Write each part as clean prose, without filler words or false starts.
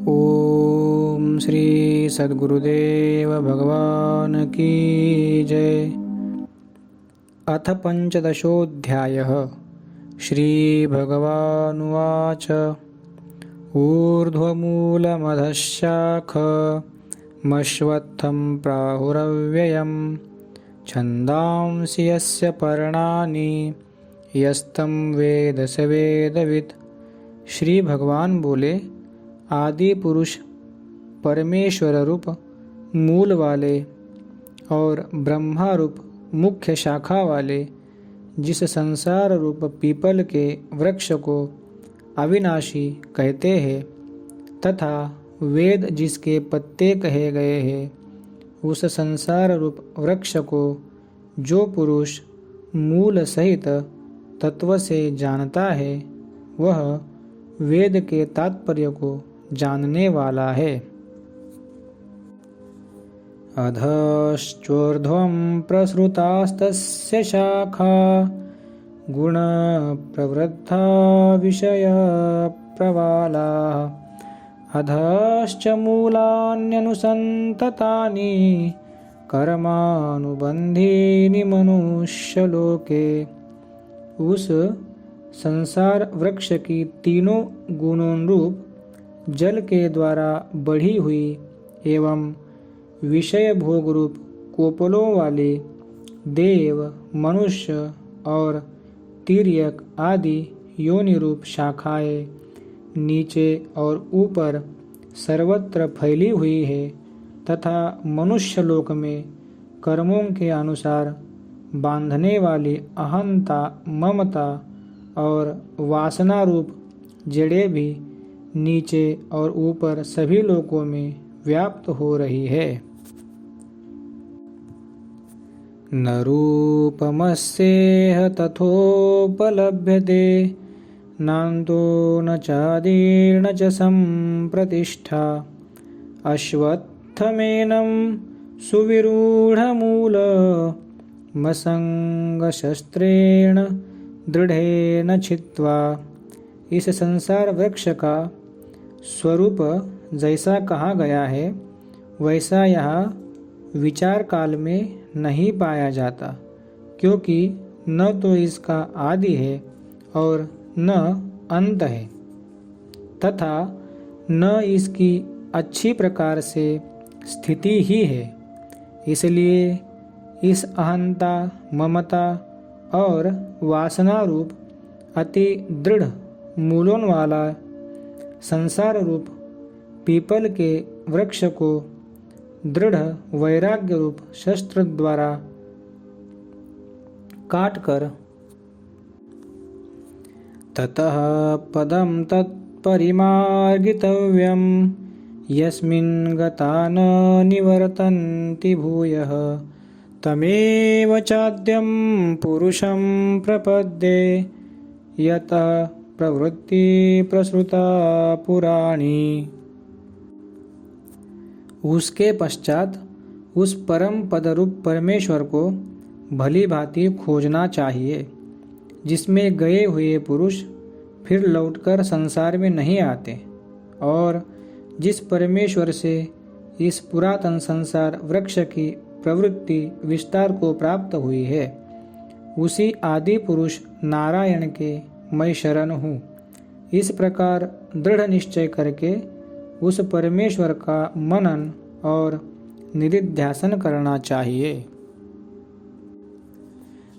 ओम श्री सद्गुरुदेव भगवान की जय। अथ पंचदशोऽध्यायः। श्रीभगवानुवाच ऊर्ध्वमूलमधःशाखमश्वत्थं प्राहुरव्ययं छन्दांसि यस्य पर्णानि यस्तं वेद स वेदवित्। श्री भगवान बोले, आदि पुरुष परमेश्वर रूप मूल वाले और ब्रह्मा रूप मुख्य शाखा वाले जिस संसार रूप पीपल के वृक्ष को अविनाशी कहते हैं तथा वेद जिसके पत्ते कहे गए हैं, उस संसार रूप वृक्ष को जो पुरुष मूल सहित तत्व से जानता है वह वेद के तात्पर्य को जानने वाला है। अधश्चोर्ध्वं प्रसृतास्तस्य शाखा गुणप्रवृद्धा विषयप्रवालाः अधश्च मूलान्यनुसन्ततानि कर्मानुबन्धीनि मनुष्यलोके। उस संसार वृक्ष की तीनों गुणोन्रूप जल के द्वारा बढ़ी हुई एवं विषय भोग रूप कोपलों वाले देव, मनुष्य और तिर्यक आदि योनि रूप शाखाएं नीचे और ऊपर सर्वत्र फैली हुई है तथा मनुष्य लोक में कर्मों के अनुसार बांधने वाली अहंता, ममता और वासना रूप जड़ें भी नीचे और ऊपर सभी लोकों में व्याप्त हो रही है। न रूपमस्येह तथोपलभ्यते नान्तो न चादीर्न च सम्प्रतिष्ठा अश्वत्थमेनं सुविरूढमूलमसङ्गशस्त्रेण दृढ़ेन छित्त्वा। इस संसार वृक्ष का स्वरूप जैसा कहा गया है वैसा यहाँ विचार काल में नहीं पाया जाता, क्योंकि न तो इसका आदि है और न अंत है तथा न इसकी अच्छी प्रकार से स्थिति ही है। इसलिए इस अहंता, ममता और वासना रूप अति दृढ़ मूलों वाला संसार रूप पीपल के वृक्ष को दृढ़ वैराग्य रूप शस्त्र द्वारा काटकर ततः पदं तत्परिमार्गितव्यं यस्मिन् गता न निवर्तन्ति भूयः तमेव चाद्यं पुरुषं प्रपद्ये यतः प्रवृत्ति प्रसृता पुराणी। उसके पश्चात उस परम पदरूप परमेश्वर को भली भांति खोजना चाहिए, जिसमें गए हुए पुरुष फिर लौटकर संसार में नहीं आते और जिस परमेश्वर से इस पुरातन संसार वृक्ष की प्रवृत्ति विस्तार को प्राप्त हुई है, उसी आदि पुरुष नारायण के मैं शरण हूँ। इस प्रकार दृढ़ निश्चय करके उस परमेश्वर का मनन और निधिध्यासन करना चाहिए।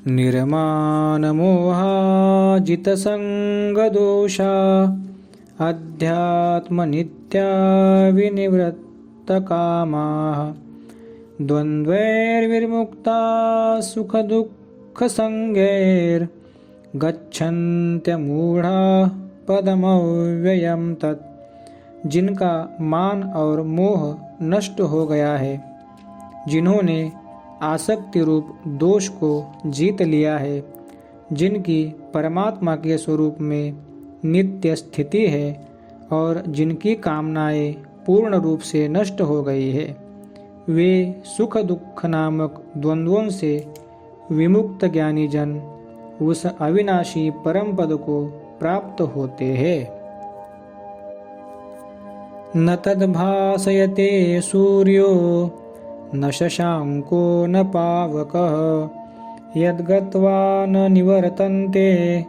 निर्माण मोहाजित संग दोषा अध्यात्म नित्या विनिवृत्त कामाः द्वन्द्वैर्विमुक्ता सुख दुःख संगैर् गच्छन्त्यमूढ़ा पदमव्ययं तत्। जिनका मान और मोह नष्ट हो गया है, जिन्होंने आसक्ति रूप दोष को जीत लिया है, जिनकी परमात्मा के स्वरूप में नित्य स्थिति है और जिनकी कामनाएं पूर्ण रूप से नष्ट हो गई है, वे सुख दुख नामक द्वंद्वों से विमुक्त ज्ञानी जन उस अविनाशी परम पद को प्राप्त होते हैं। न तद्भासयते सूर्यो न शशांको न पावकः यद्गत्वा न निवर्तन्ते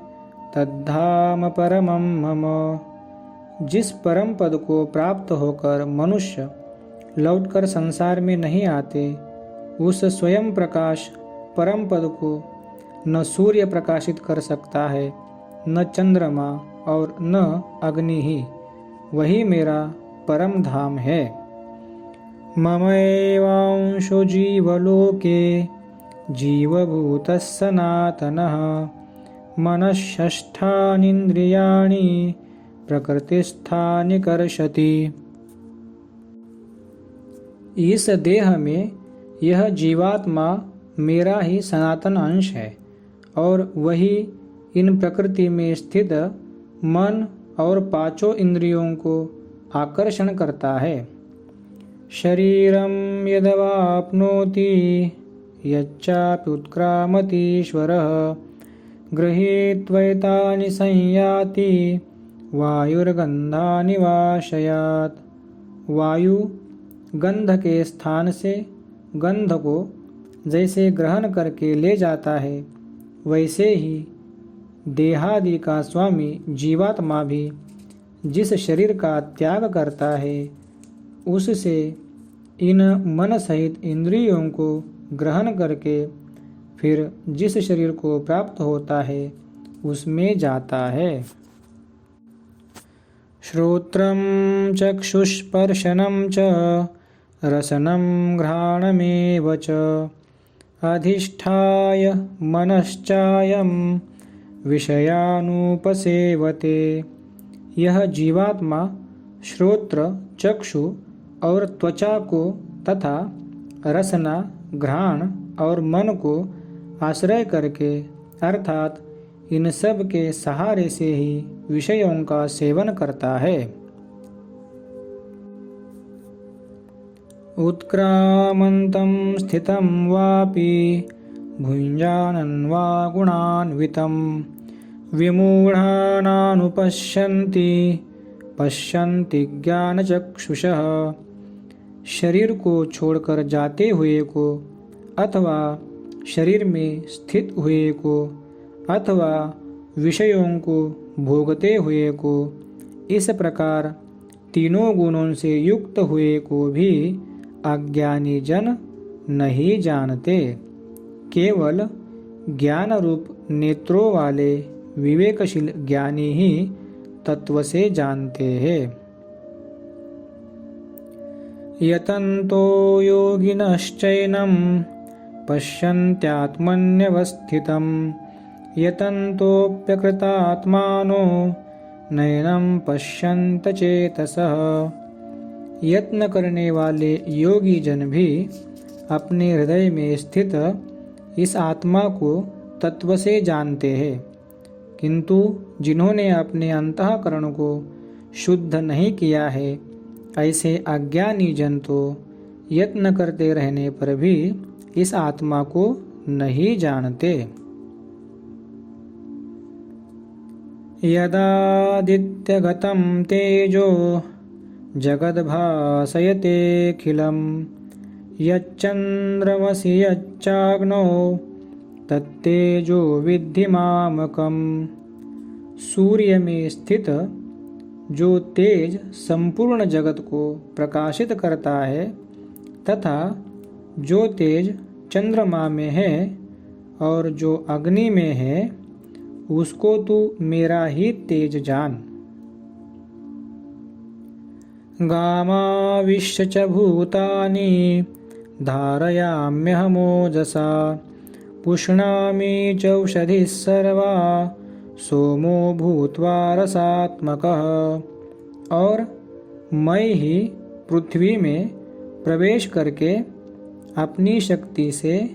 तद्धाम परमं मम। जिस परम पद को प्राप्त होकर मनुष्य लौटकर संसार में नहीं आते, उस स्वयं प्रकाश परम पद को न सूर्य प्रकाशित कर सकता है, न चंद्रमा और न अग्नि ही। वही मेरा परम धाम है। ममैवांशो जीवलोके जीवभूतः सनातनः मनःषष्ठानीन्द्रियाणि प्रकृतिस्थानि कर्षति। इस देह में यह जीवात्मा मेरा ही सनातन अंश है और वही इन प्रकृति में स्थित मन और पांचों इंद्रियों को आकर्षण करता है। शरीरं यदवाप्नोति यच्चापि उत्क्रामतीश्वरः गृहीत्वैतानि संयाति वायुर्गन्धानि वाशयात्। वायु गंध के स्थान से गंध को जैसे ग्रहण करके ले जाता है, वैसे ही देहादि का स्वामी जीवात्मा भी जिस शरीर का त्याग करता है, उससे इन मन सहित इंद्रियों को ग्रहण करके फिर जिस शरीर को प्राप्त होता है उसमें जाता है। श्रोत्रं चक्षुस्पर्शनं च रसनं घ्राणमेव च अधिष्ठाय मनश्चायं विषयानुपसेवते। यह जीवात्मा श्रोत्र, चक्षु और त्वचा को तथा रसना, घ्राण और मन को आश्रय करके अर्थात इन सब के सहारे से ही विषयों का सेवन करता है। उत्क्रामन्तं स्थितं वापि भुञ्जानं वा गुणान्वितं विमूढानानुपश्यन्ति पश्यन्ति ज्ञानचक्षुषः। शरीर को छोड़कर जाते हुए को अथवा शरीर में स्थित हुए को अथवा विषयों को भोगते हुए को, इस प्रकार तीनों गुणों से युक्त हुए को भी अज्ञानी जन नहीं जानते। केवल ज्ञान रूप नेत्रों वाले विवेकशील ज्ञानी ही तत्व से जानते हैं। यतन्तो योगिनश्चैनं पश्यन्त्यात्मन्यवस्थितं यतन्तोऽप्यकृतात्मानो नैनं पश्यन्त चेतसः। यत्न करने वाले योगी जन भी अपने हृदय में स्थित इस आत्मा को तत्व से जानते हैं, किंतु जिन्होंने अपने अंतःकरण को शुद्ध नहीं किया है, ऐसे अज्ञानी जन तो यत्न करते रहने पर भी इस आत्मा को नहीं जानते। यदादित्यगतं तेजो जगद्भासयतेऽखिलं यच्चन्द्रमसि यच्चाग्नौ तत्तेजो विद्धि मामकम्। सूर्य में स्थित जो तेज संपूर्ण जगत को प्रकाशित करता है तथा जो तेज चंद्रमा में है और जो अग्नि में है, उसको तू मेरा ही तेज जान। गामाविश्य च भूतानि धारयाम्यहमोजसा पुष्णामि चौषधिः सर्वा सोमो भूत्वा रसात्मकः। और मैं ही पृथ्वी में प्रवेश करके अपनी शक्ति से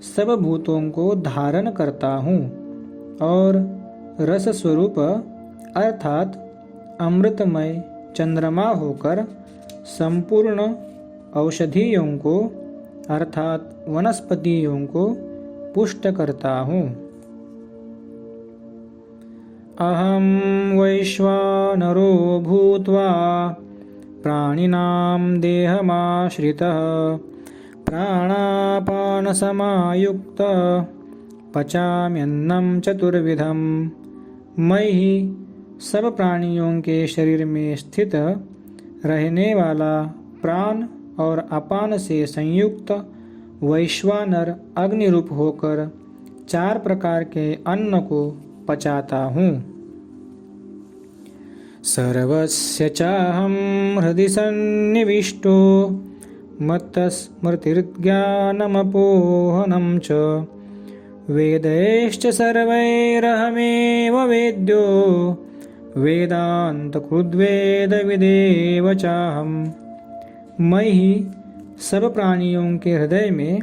सब भूतों को धारण करता हूँ और रस स्वरूप अर्थात अमृतमय चंद्रमा होकर संपूर्ण औषधियों को अर्थात वनस्पतियों को पुष्ट करता हूँ। अहं वैश्वानरो भूत्वा प्राणिनां देहमाश्रितः प्राणापानसमायुक्तः पचाम्यन्नं चतुर्विधम्। मैं ही सब प्राणियों के शरीर में स्थित रहने वाला प्राण और अपान से संयुक्त वैश्वानर अग्नि रूप होकर 4 प्रकार के अन्न को पचाता हूँ। सर्वस्य चाहं हृदि सन्निविष्टो मत्तस्मृतिर्ज्ञानमपोहनं च वेदैश्च सर्वैरहमेव वेद्यो वेदान्तकृद्वेदविदेव चाहम्। मैं ही सब प्राणियों के हृदय में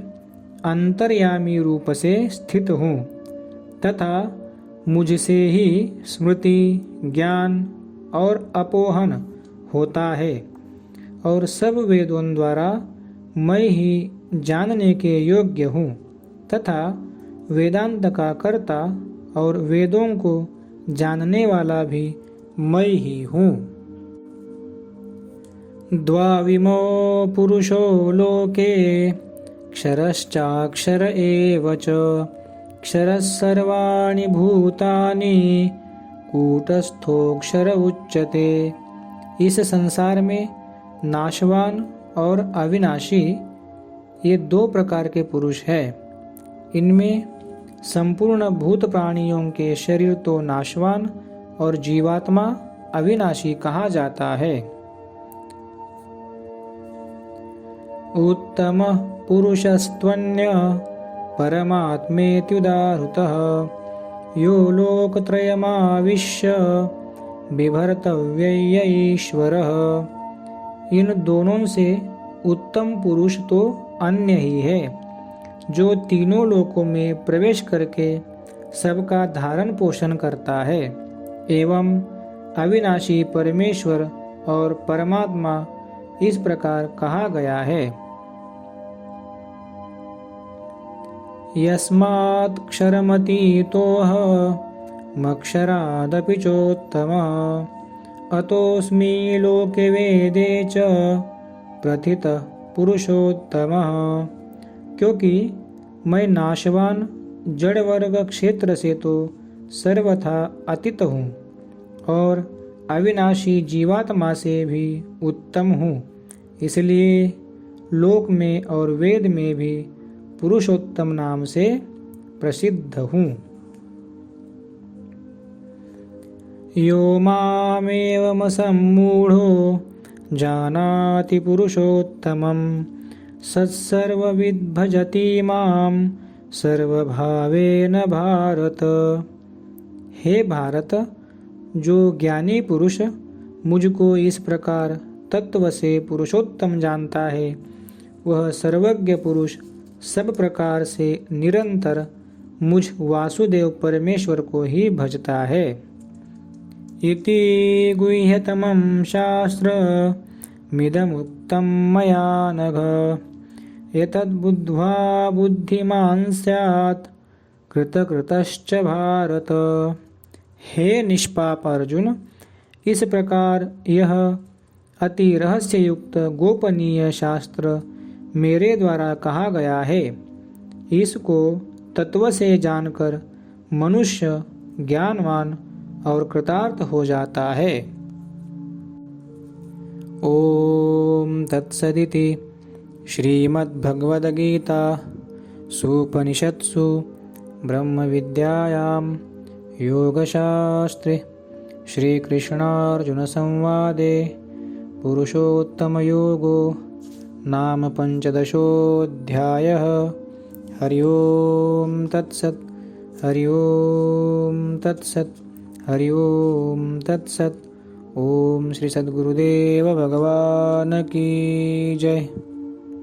अंतर्यामी रूप से स्थित हूँ तथा मुझसे ही स्मृति, ज्ञान और अपोहन होता है और सब वेदों द्वारा मैं ही जानने के योग्य हूँ तथा वेदांत का कर्ता और वेदों को जानने वाला भी मैं ही हूँ। द्वाविमो पुरुषो लोके क्षरश्चाक्षर एव च क्षरः सर्वाणि भूतानि कूटस्थोऽक्षर उच्यते। इस संसार में नाशवान और अविनाशी ये 2 प्रकार के पुरुष हैं। इनमें संपूर्ण भूत प्राणियों के शरीर तो नाशवान और जीवात्मा अविनाशी कहा जाता है। उत्तम पुरुषस्त्वन्य परमात्मेत्युदाहृतः यो लोकत्रयमाविश्य बिभर्तव्य ईश्वरः। इन दोनों से उत्तम पुरुष तो अन्य ही है जो तीनों लोकों में प्रवेश करके सबका धारण पोषण करता है एवं अविनाशी परमेश्वर और परमात्मा इस प्रकार कहा गया है। यस्मात् क्षरमतीतोऽहमक्षरादपि चोत्तमः अतोऽस्मि लोके वेदे च प्रथितः पुरुषोत्तमः। क्योंकि मैं नाशवान जड़ वर्ग क्षेत्र से तो सर्वथा अतीत हूँ और अविनाशी जीवात्मा से भी उत्तम हूँ, इसलिए लोक में और वेद में भी पुरुषोत्तम नाम से प्रसिद्ध हूँ। यो मामेवमसम्मूढो जानाति पुरुषोत्तमं सत्सर्वविद् भजति मां सर्वभावेन भारत। हे भारत, जो ज्ञानी पुरुष मुझको इस प्रकार तत्व से पुरुषोत्तम जानता है वह सर्वज्ञ पुरुष सब प्रकार से निरंतर मुझ वासुदेव परमेश्वर को ही भजता है। इति गुह्यतमं शास्त्रमिदमुक्तं मया नघ एतद्बुद्ध्वा बुद्धिमान् स्यात् कृतकृतश्च भारत। हे निष्पाप अर्जुन, इस प्रकार यह अति रहस्ययुक्त गोपनीय शास्त्र मेरे द्वारा कहा गया है। इसको तत्व से जानकर मनुष्य ज्ञानवान और कृतार्थ हो जाता है। ओम तत्सदिति श्रीमद्भगवद्गीता सूपनिषत्सु ब्रह्मविद्यायां योगशास्त्रे श्रीकृष्णार्जुनसंवादे पुरुषोत्तमयोगो नाम 15ोऽध्यायः। हरि ओम तत्सत्। हरि ओम तत्सत्। हरि ओम तत्सत्। ओम श्री सद्गुरुदेव भगवान की जय।